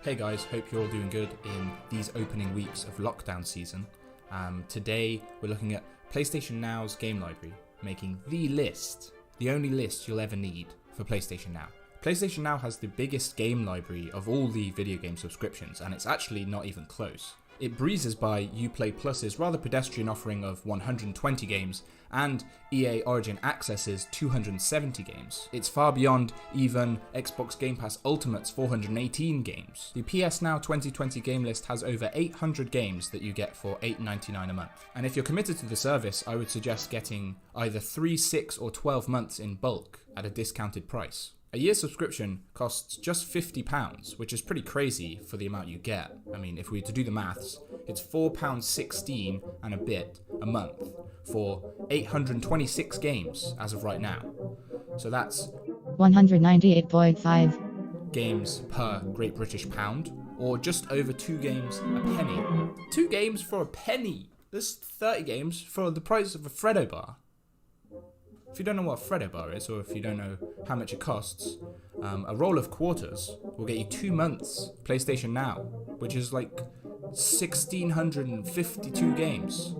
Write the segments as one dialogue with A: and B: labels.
A: Hey guys, hope you're all doing good in these opening weeks of lockdown season. Today we're looking at PlayStation Now's game library, making the list, the only list you'll ever need for PlayStation Now. PlayStation Now has the biggest game library of all the video game subscriptions, and it's actually not even close. It breezes by Uplay Plus's rather pedestrian offering of 120 games and EA Origin Access's 270 games. It's far beyond even Xbox Game Pass Ultimate's 418 games. The PS Now 2020 game list has over 800 games that you get for $8.99 a month. And if you're committed to the service, I would suggest getting either 3, 6 or 12 months in bulk at a discounted price. A year's subscription costs just £50, which is pretty crazy for the amount you get. I mean, if we were to do the maths, it's £4.16 and a bit a month for 826 games as of right now. So that's
B: 198.5
A: games per Great British Pound, or just over 2 games a penny. 2 games for a penny! There's 30 games for the price of a Freddo bar. If you don't know what a Freddo bar is, or if you don't know how much it costs, a roll of quarters will get you 2 months PlayStation Now, which is like 1,652 games.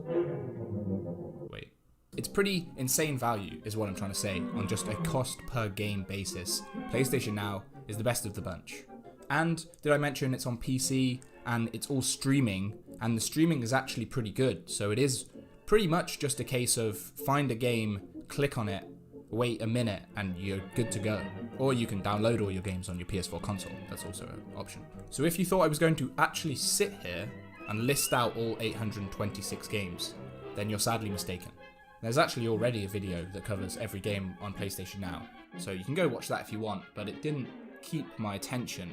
A: Wait. It's pretty insane value, is what I'm trying to say, on just a cost per game basis. PlayStation Now is the best of the bunch. And did I mention it's on PC, and it's all streaming, and the streaming is actually pretty good, so it is pretty much just a case of find a game, click on it, wait a minute, and you're good to go. Or you can download all your games on your PS4 console. That's also an option. So if you thought I was going to actually sit here and list out all 826 games, then you're sadly mistaken. There's actually already a video that covers every game on PlayStation Now, so you can go watch that if you want, but it didn't keep my attention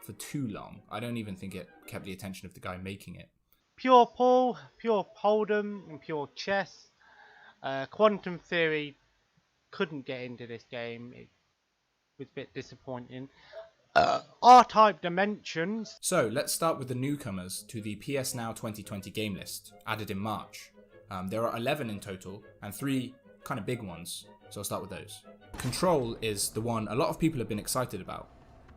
A: for too long. I don't even think it kept the attention of the guy making it.
C: Pure pool, pure hold'em, and pure chess. Quantum Theory couldn't get into this game. It was a bit disappointing. R-Type Dimensions.
A: So let's start with the newcomers to the PS Now 2020 game list, added in March. There are 11 in total, and 3 kind of big ones, so I'll start with those. Control is the one a lot of people have been excited about.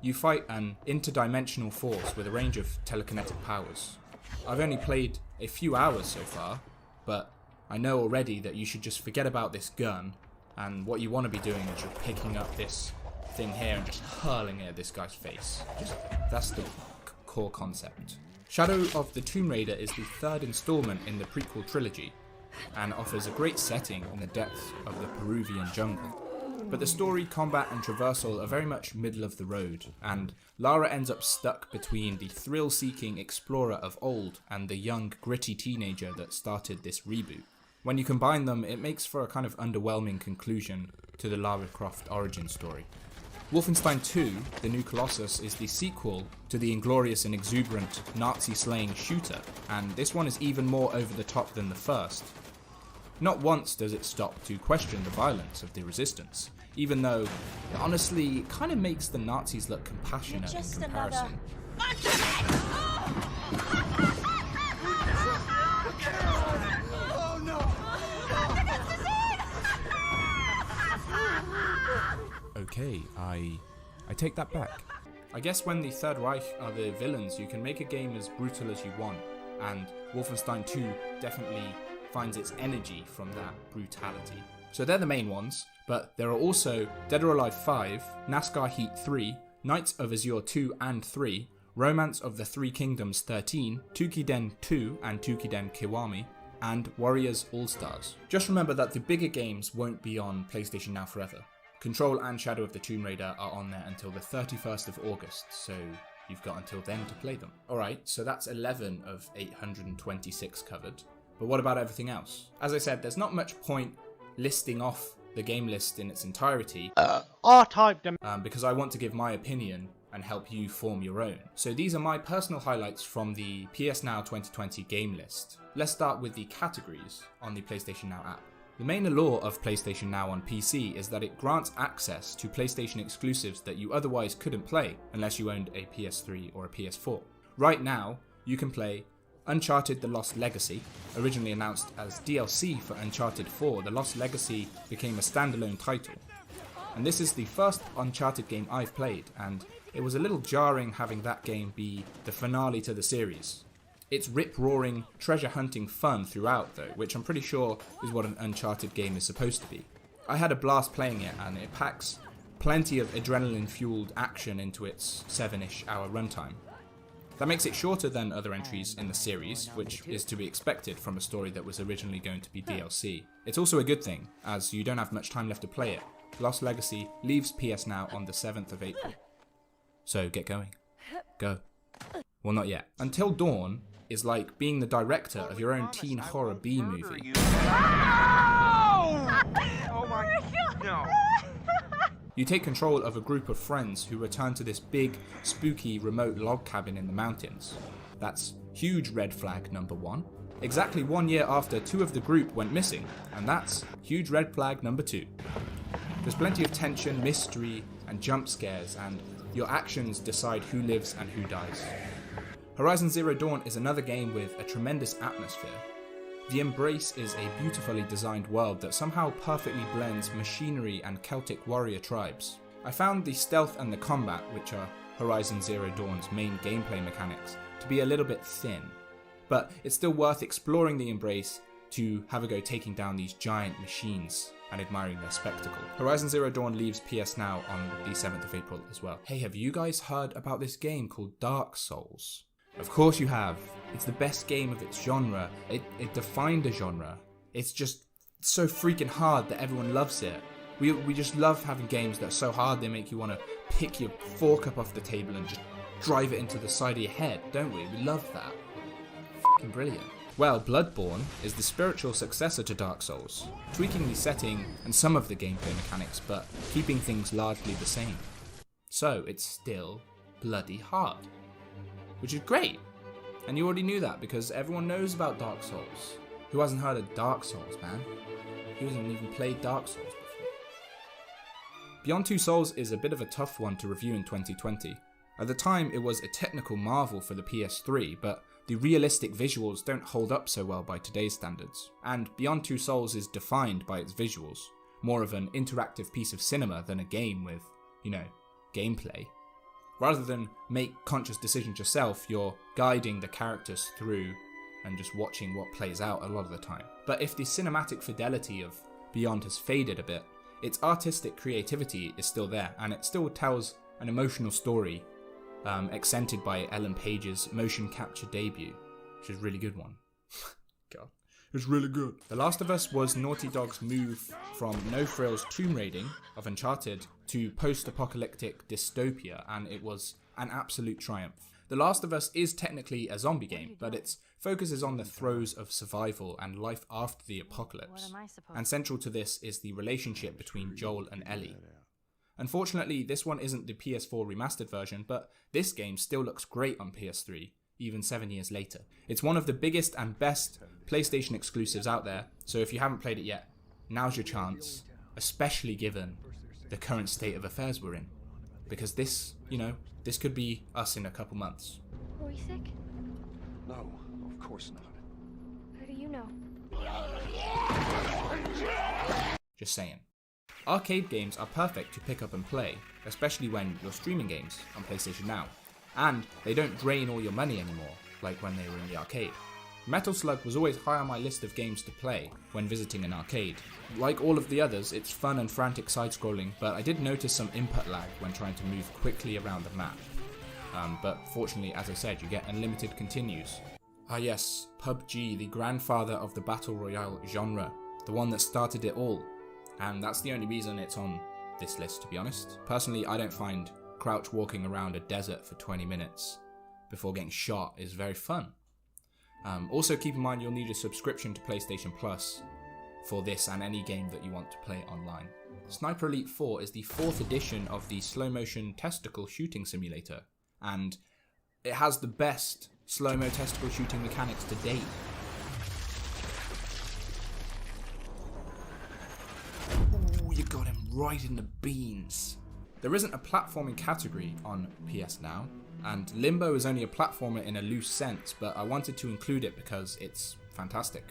A: You fight an interdimensional force with a range of telekinetic powers. I've only played a few hours so far, but I know already that you should just forget about this gun, and what you want to be doing is just picking up this thing here and just hurling it at this guy's face. That's the core concept. Shadow of the Tomb Raider is the 3rd installment in the prequel trilogy, and offers a great setting in the depths of the Peruvian jungle. But the story, combat and traversal are very much middle of the road, and Lara ends up stuck between the thrill-seeking explorer of old and the young, gritty teenager that started this reboot. When you combine them, it makes for a kind of underwhelming conclusion to the Lara Croft origin story. Wolfenstein 2, The New Colossus, is the sequel to the inglorious and exuberant Nazi-slaying shooter, and this one is even more over the top than the first. Not once does it stop to question the violence of the resistance, even though it honestly kind of makes the Nazis look compassionate in comparison. Okay, I take that back. I guess when the Third Reich are the villains, you can make a game as brutal as you want, and Wolfenstein 2 definitely finds its energy from that brutality. So they're the main ones, but there are also Dead or Alive 5, NASCAR Heat 3, Knights of Azure 2 and 3, Romance of the Three Kingdoms 13, Toukiden 2 and Toukiden Kiwami, and Warriors All-Stars. Just remember that the bigger games won't be on PlayStation Now forever. Control and Shadow of the Tomb Raider are on there until the 31st of August, so you've got until then to play them. Alright, so that's 11 of 826 covered. But what about everything else? As I said, there's not much point listing off the game list in its entirety
C: R-Type
A: because I want to give my opinion and help you form your own. So these are my personal highlights from the PS Now 2020 game list. Let's start with the categories on the PlayStation Now app. The main allure of PlayStation Now on PC is that it grants access to PlayStation exclusives that you otherwise couldn't play unless you owned a PS3 or a PS4. Right now, you can play Uncharted: The Lost Legacy. Originally announced as DLC for Uncharted 4, The Lost Legacy became a standalone title. And this is the first Uncharted game I've played, and it was a little jarring having that game be the finale to the series. It's rip-roaring, treasure-hunting fun throughout though, which I'm pretty sure is what an Uncharted game is supposed to be. I had a blast playing it, and it packs plenty of adrenaline-fueled action into its 7-ish hour runtime. That makes it shorter than other entries in the series, which is to be expected from a story that was originally going to be DLC. It's also a good thing, as you don't have much time left to play it. Lost Legacy leaves PS Now on the 7th of April. So get going. Go. Well, not yet. Until Dawn is like being the director of your own teen horror B movie.
B: Oh my no.
A: You take control of a group of friends who return to this big, spooky, remote log cabin in the mountains. That's huge red flag number 1. Exactly 1 year after 2 of the group went missing, and that's huge red flag number 2. There's plenty of tension, mystery, and jump scares, and your actions decide who lives and who dies. Horizon Zero Dawn is another game with a tremendous atmosphere. The Embrace is a beautifully designed world that somehow perfectly blends machinery and Celtic warrior tribes. I found the stealth and the combat, which are Horizon Zero Dawn's main gameplay mechanics, to be a little bit thin. But it's still worth exploring the Embrace to have a go taking down these giant machines and admiring their spectacle. Horizon Zero Dawn leaves PS Now on the 7th of April as well. Hey, have you guys heard about this game called Dark Souls? Of course you have. It's the best game of its genre. It defined a genre. It's just so freaking hard that everyone loves it. We just love having games that are so hard they make you want to pick your fork up off the table and just drive it into the side of your head, don't we? We love that. Fucking brilliant. Well, Bloodborne is the spiritual successor to Dark Souls, tweaking the setting and some of the gameplay mechanics, but keeping things largely the same. So it's still bloody hard. Which is great. And you already knew that because everyone knows about Dark Souls. Who hasn't heard of Dark Souls, man? Who hasn't even played Dark Souls before? Beyond Two Souls is a bit of a tough one to review in 2020. At the time, it was a technical marvel for the PS3, but the realistic visuals don't hold up so well by today's standards. And Beyond Two Souls is defined by its visuals, more of an interactive piece of cinema than a game with, gameplay. Rather than make conscious decisions yourself, you're guiding the characters through and just watching what plays out a lot of the time. But if the cinematic fidelity of Beyond has faded a bit, its artistic creativity is still there, and it still tells an emotional story, accented by Ellen Page's motion capture debut, which is a really good one. God, it's really good. The Last of Us was Naughty Dog's move from no-frills tomb raiding of Uncharted to post-apocalyptic dystopia, and it was an absolute triumph. The Last of Us is technically a zombie game, but its focus is on the throes of survival and life after the apocalypse, and central to this is the relationship between Joel and Ellie. Unfortunately, this one isn't the PS4 remastered version, but this game still looks great on PS3, even 7 years later. It's one of the biggest and best PlayStation exclusives out there, so if you haven't played it yet, now's your chance, especially given the current state of affairs we're in. Because this could be us in a couple months.
D: Were we sick?
B: No, of course not.
D: How do you know?
A: Just saying. Arcade games are perfect to pick up and play, especially when you're streaming games on PlayStation Now. And they don't drain all your money anymore, like when they were in the arcade. Metal Slug was always high on my list of games to play when visiting an arcade. Like all of the others, it's fun and frantic side-scrolling, but I did notice some input lag when trying to move quickly around the map. But fortunately, as I said, you get unlimited continues. Ah yes, PUBG, the grandfather of the Battle Royale genre, the one that started it all. And that's the only reason it's on this list, to be honest. Personally, I don't find crouch walking around a desert for 20 minutes before getting shot is very fun. Also keep in mind you'll need a subscription to PlayStation Plus for this and any game that you want to play online. Sniper Elite 4 is the 4th edition of the slow motion testicle shooting simulator, and it has the best slow-mo testicle shooting mechanics to date. Ooh, you got him right in the beans. There isn't a platforming category on PS Now, and Limbo is only a platformer in a loose sense, but I wanted to include it because it's fantastic.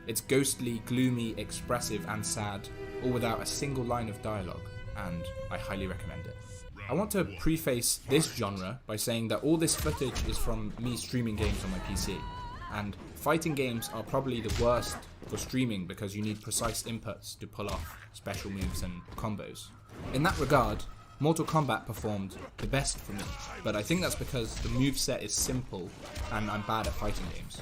A: It's ghostly, gloomy, expressive and sad, all without a single line of dialogue. and I highly recommend it. I want to preface this genre by saying that all this footage is from me streaming games on my PC, and fighting games are probably the worst for streaming because you need precise inputs to pull off special moves and combos. In that regard, Mortal Kombat performed the best for me, but I think that's because the moveset is simple and I'm bad at fighting games.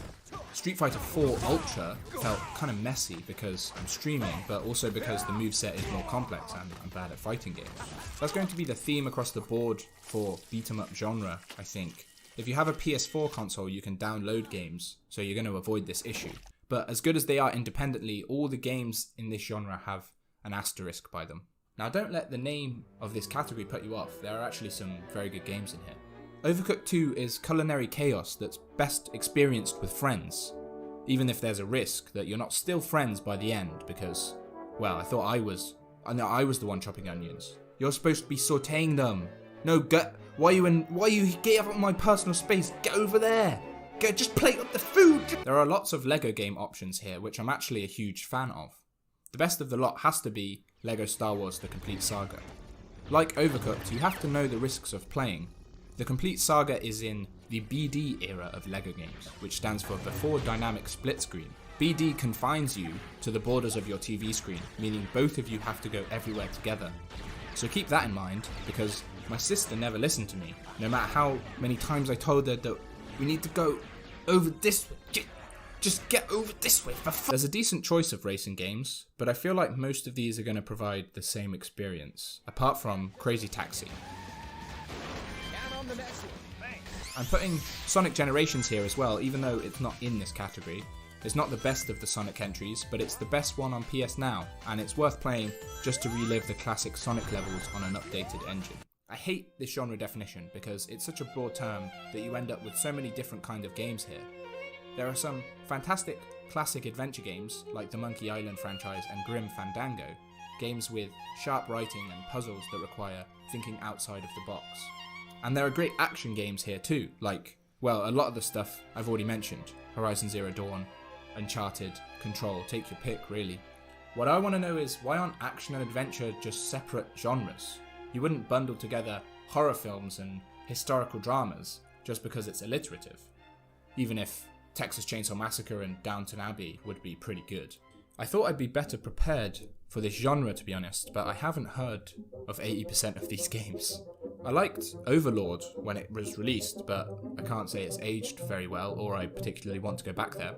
A: Street Fighter 4 Ultra felt kind of messy because I'm streaming, but also because the moveset is more complex and I'm bad at fighting games. That's going to be the theme across the board for beat 'em up genre, I think. If you have a PS4 console, you can download games, so you're going to avoid this issue. But as good as they are independently, all the games in this genre have an asterisk by them. Now don't let the name of this category put you off, there are actually some very good games in here. Overcooked 2 is culinary chaos that's best experienced with friends, even if there's a risk that you're not still friends by the end because, well, I thought I was the one chopping onions. You're supposed to be sauteing them. No, why you get up on my personal space? Get over there. Just plate up the food. There are lots of Lego game options here, which I'm actually a huge fan of. The best of the lot has to be Lego Star Wars The Complete Saga. Like Overcooked, you have to know the risks of playing. The Complete Saga is in the BD era of Lego games, which stands for Before Dynamic Split Screen. BD confines you to the borders of your TV screen, meaning both of you have to go everywhere together. So keep that in mind, because my sister never listened to me, no matter how many times I told her that we need to go over this way. Just get over this way for fun. There's a decent choice of racing games, but I feel like most of these are going to provide the same experience, apart from Crazy Taxi. I'm putting Sonic Generations here as well, even though it's not in this category. It's not the best of the Sonic entries, but it's the best one on PS Now, and it's worth playing just to relive the classic Sonic levels on an updated engine. I hate this genre definition because it's such a broad term that you end up with so many different kind of games here. There are some fantastic classic adventure games like the Monkey Island franchise and Grim Fandango, games with sharp writing and puzzles that require thinking outside of the box. And there are great action games here too, like, well, a lot of the stuff I've already mentioned. Horizon Zero Dawn, Uncharted, Control, take your pick really. What I want to know is, why aren't action and adventure just separate genres? You wouldn't bundle together horror films and historical dramas just because it's alliterative. Even if Texas Chainsaw Massacre and Downton Abbey would be pretty good. I thought I'd be better prepared for this genre, to be honest, but I haven't heard of 80% of these games. I liked Overlord when it was released, but I can't say it's aged very well, or I particularly want to go back there.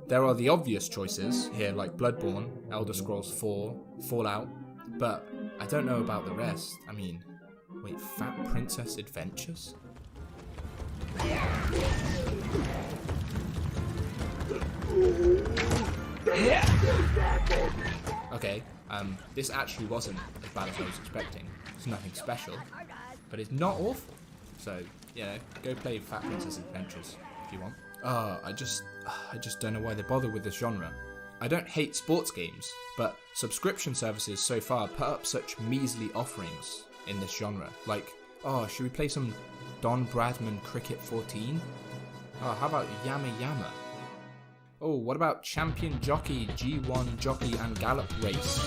A: There are the obvious choices here, like Bloodborne, Elder Scrolls 4, Fallout, but I don't know about the rest. I mean, wait, Fat Princess Adventures? Okay, this actually wasn't as bad as I was expecting. It's nothing special, but it's not awful. So, go play Fat Princess Adventures if you want. I just don't know why they bother with this genre. I don't hate sports games, but subscription services so far put up such measly offerings in this genre. Like, should we play some Don Bradman Cricket 14? How about Yama Yama? Oh, what about Champion Jockey, G1 Jockey and Gallop Race?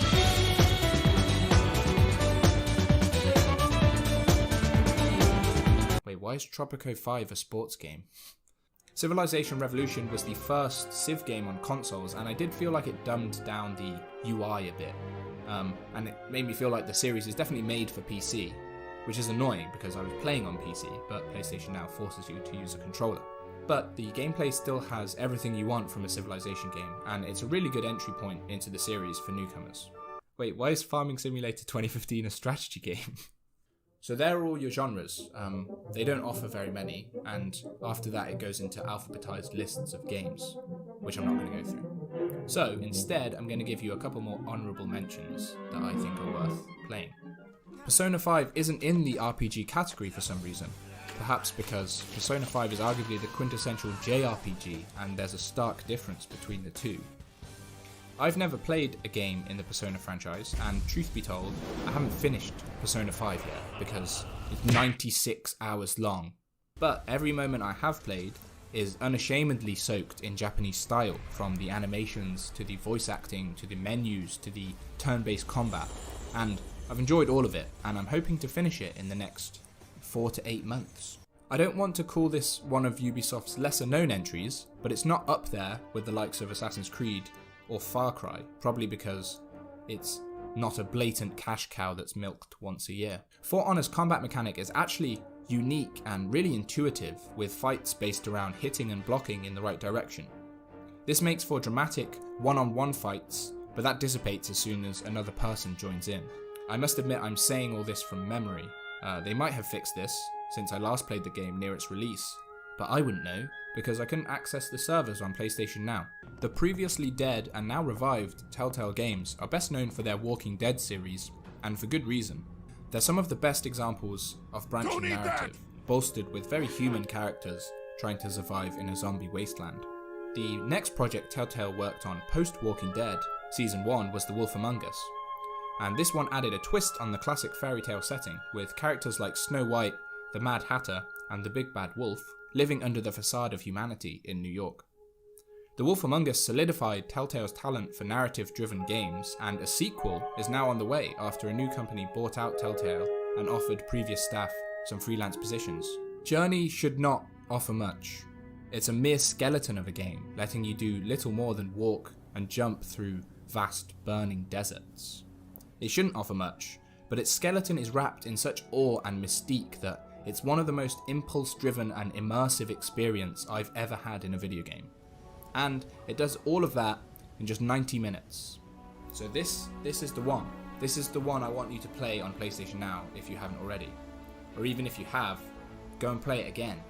A: Wait, why is Tropico 5 a sports game? Civilization Revolution was the first Civ game on consoles, and I did feel like it dumbed down the UI a bit. And it made me feel like the series is definitely made for PC, which is annoying because I was playing on PC, but PlayStation Now forces you to use a controller. But the gameplay still has everything you want from a Civilization game, and it's a really good entry point into the series for newcomers. Wait, why is Farming Simulator 2015 a strategy game? So there are all your genres. They don't offer very many, and after that it goes into alphabetized lists of games, which I'm not going to go through. So instead, I'm going to give you a couple more honourable mentions that I think are worth playing. Persona 5 isn't in the RPG category for some reason. Perhaps because Persona 5 is arguably the quintessential JRPG, and there's a stark difference between the two. I've never played a game in the Persona franchise, and truth be told, I haven't finished Persona 5 yet, because it's 96 hours long. But every moment I have played is unashamedly soaked in Japanese style, from the animations, to the voice acting, to the menus, to the turn-based combat, and I've enjoyed all of it, and I'm hoping to finish it in the next 4 to 8 months. I don't want to call this one of Ubisoft's lesser known entries, but it's not up there with the likes of Assassin's Creed or Far Cry, probably because it's not a blatant cash cow that's milked once a year. For Honor's combat mechanic is actually unique and really intuitive, with fights based around hitting and blocking in the right direction. This makes for dramatic one-on-one fights, but that dissipates as soon as another person joins in. I must admit I'm saying all this from memory. They might have fixed this, since I last played the game near its release, but I wouldn't know, because I couldn't access the servers on PlayStation Now. The previously dead and now revived Telltale Games are best known for their Walking Dead series, and for good reason. They're some of the best examples of branching narrative, bolstered with very human characters trying to survive in a zombie wasteland. The next project Telltale worked on post-Walking Dead, Season 1, was The Wolf Among Us, and this one added a twist on the classic fairy tale setting, with characters like Snow White, the Mad Hatter, and the Big Bad Wolf living under the facade of humanity in New York. The Wolf Among Us solidified Telltale's talent for narrative-driven games, and a sequel is now on the way after a new company bought out Telltale and offered previous staff some freelance positions. Journey should not offer much. It's a mere skeleton of a game, letting you do little more than walk and jump through vast burning deserts. It shouldn't offer much, but its skeleton is wrapped in such awe and mystique that it's one of the most impulse-driven and immersive experience I've ever had in a video game. And it does all of that in just 90 minutes. So this is the one. This is the one I want you to play on PlayStation Now if you haven't already. Or even if you have, go and play it again.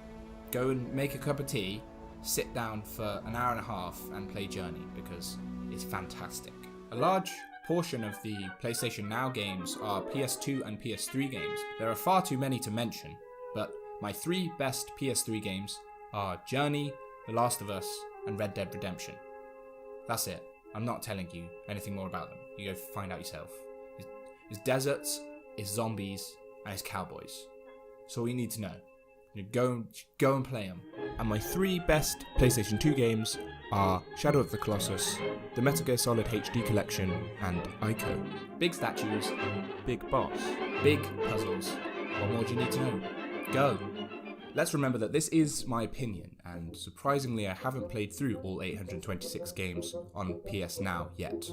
A: Go and make a cup of tea, sit down for an hour and a half and play Journey, because it's fantastic. A large portion of the PlayStation Now games are PS2 and PS3 games. There are far too many to mention, but my 3 best PS3 games are Journey, The Last of Us, and Red Dead Redemption. That's it. I'm not telling you anything more about them. You go find out yourself. It's deserts, it's zombies, and it's cowboys. That's all you need to know. You go and play them. And my 3 best PlayStation 2 games are Shadow of the Colossus, the Metal Gear Solid HD Collection, and Ico. Big statues, big boss, big puzzles. What more do you need to know? Go! Let's remember that this is my opinion, and surprisingly I haven't played through all 826 games on PS Now yet.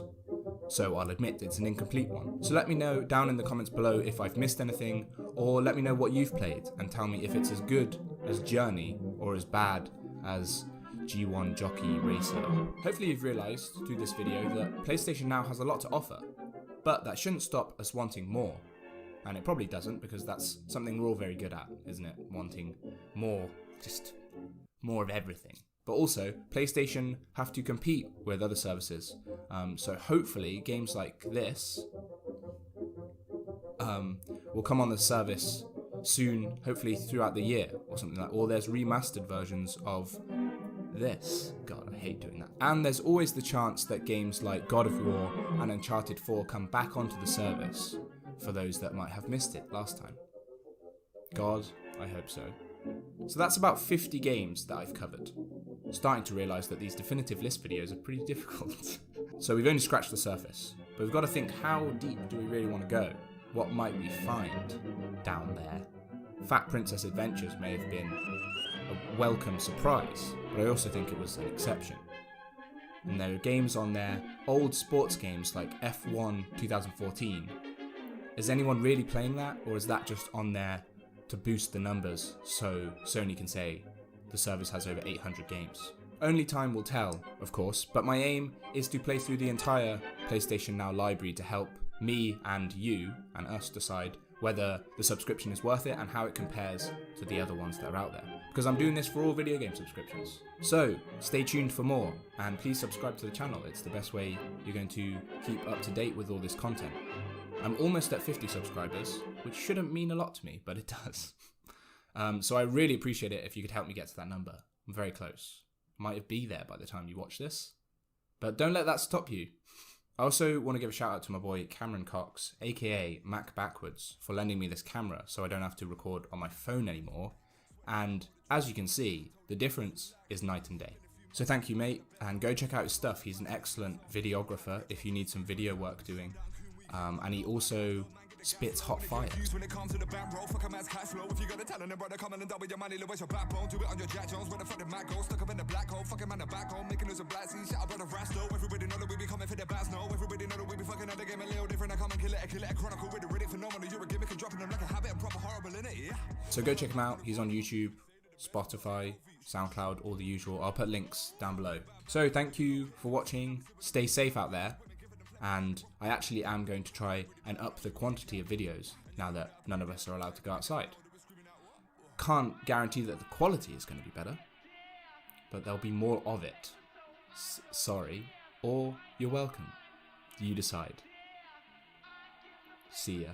A: So I'll admit it's an incomplete one. So let me know down in the comments below if I've missed anything, or let me know what you've played and tell me if it's as good as Journey or as bad as G1 Jockey Racer. Hopefully you've realised through this video that PlayStation Now has a lot to offer, but that shouldn't stop us wanting more. And it probably doesn't, because that's something we're all very good at, isn't it? Wanting more, just more of everything. But also, PlayStation have to compete with other services. So hopefully games like this will come on the service soon, hopefully throughout the year or something like that. Or there's remastered versions of this. God, I hate doing that. And there's always the chance that games like God of War and Uncharted 4 come back onto the service for those that might have missed it last time. God, I hope so. So that's about 50 games that I've covered. Starting to realise that these definitive list videos are pretty difficult. So we've only scratched the surface, but we've got to think, how deep do we really want to go? What might we find down there? Fat Princess Adventures may have been a welcome surprise, but I also think it was an exception. And there are games on there, old sports games like F1 2014. Is anyone really playing that, or is that just on there to boost the numbers so Sony can say the service has over 800 games? Only time will tell, of course, but my aim is to play through the entire PlayStation Now library to help me and you and us decide whether the subscription is worth it and how it compares to the other ones that are out there. Because I'm doing this for all video game subscriptions. So stay tuned for more, and please subscribe to the channel. It's the best way you're going to keep up to date with all this content. I'm almost at 50 subscribers, which shouldn't mean a lot to me, but it does. So I really appreciate it if you could help me get to that number. I'm very close. Might be there by the time you watch this. But don't let that stop you. I also want to give a shout out to my boy Cameron Cox, aka Mac Backwards, for lending me this camera so I don't have to record on my phone anymore. And as you can see, the difference is night and day. So thank you, mate, and go check out his stuff. He's an excellent videographer if you need some video work doing. And he also spits hot fire.
E: When it comes to the bankroll, fuck a man's cash flow. If you got a talent, brother, come on and double your money, where's your backbone? Do it on your Jack Jones, where the fuck the Mac goes. Stuck up in the black hole, fucking man the back home, making us a black scene. Shout out brother Rasto. Everybody know that we be coming for the bass, no. Everybody know that we be fucking at the game a little different. I come and kill it, chronicle with the Riddick phenomenal. You're a gimmick and dropping them like a habit and proper horrible in it, yeah.
A: So go check him out. He's on YouTube, Spotify, SoundCloud, all the usual. I'll put links down below. So thank you for watching. Stay safe out there. And I actually am going to try and up the quantity of videos now that none of us are allowed to go outside. Can't guarantee that the quality is going to be better, but there'll be more of it. Sorry, or you're welcome. You decide. See ya.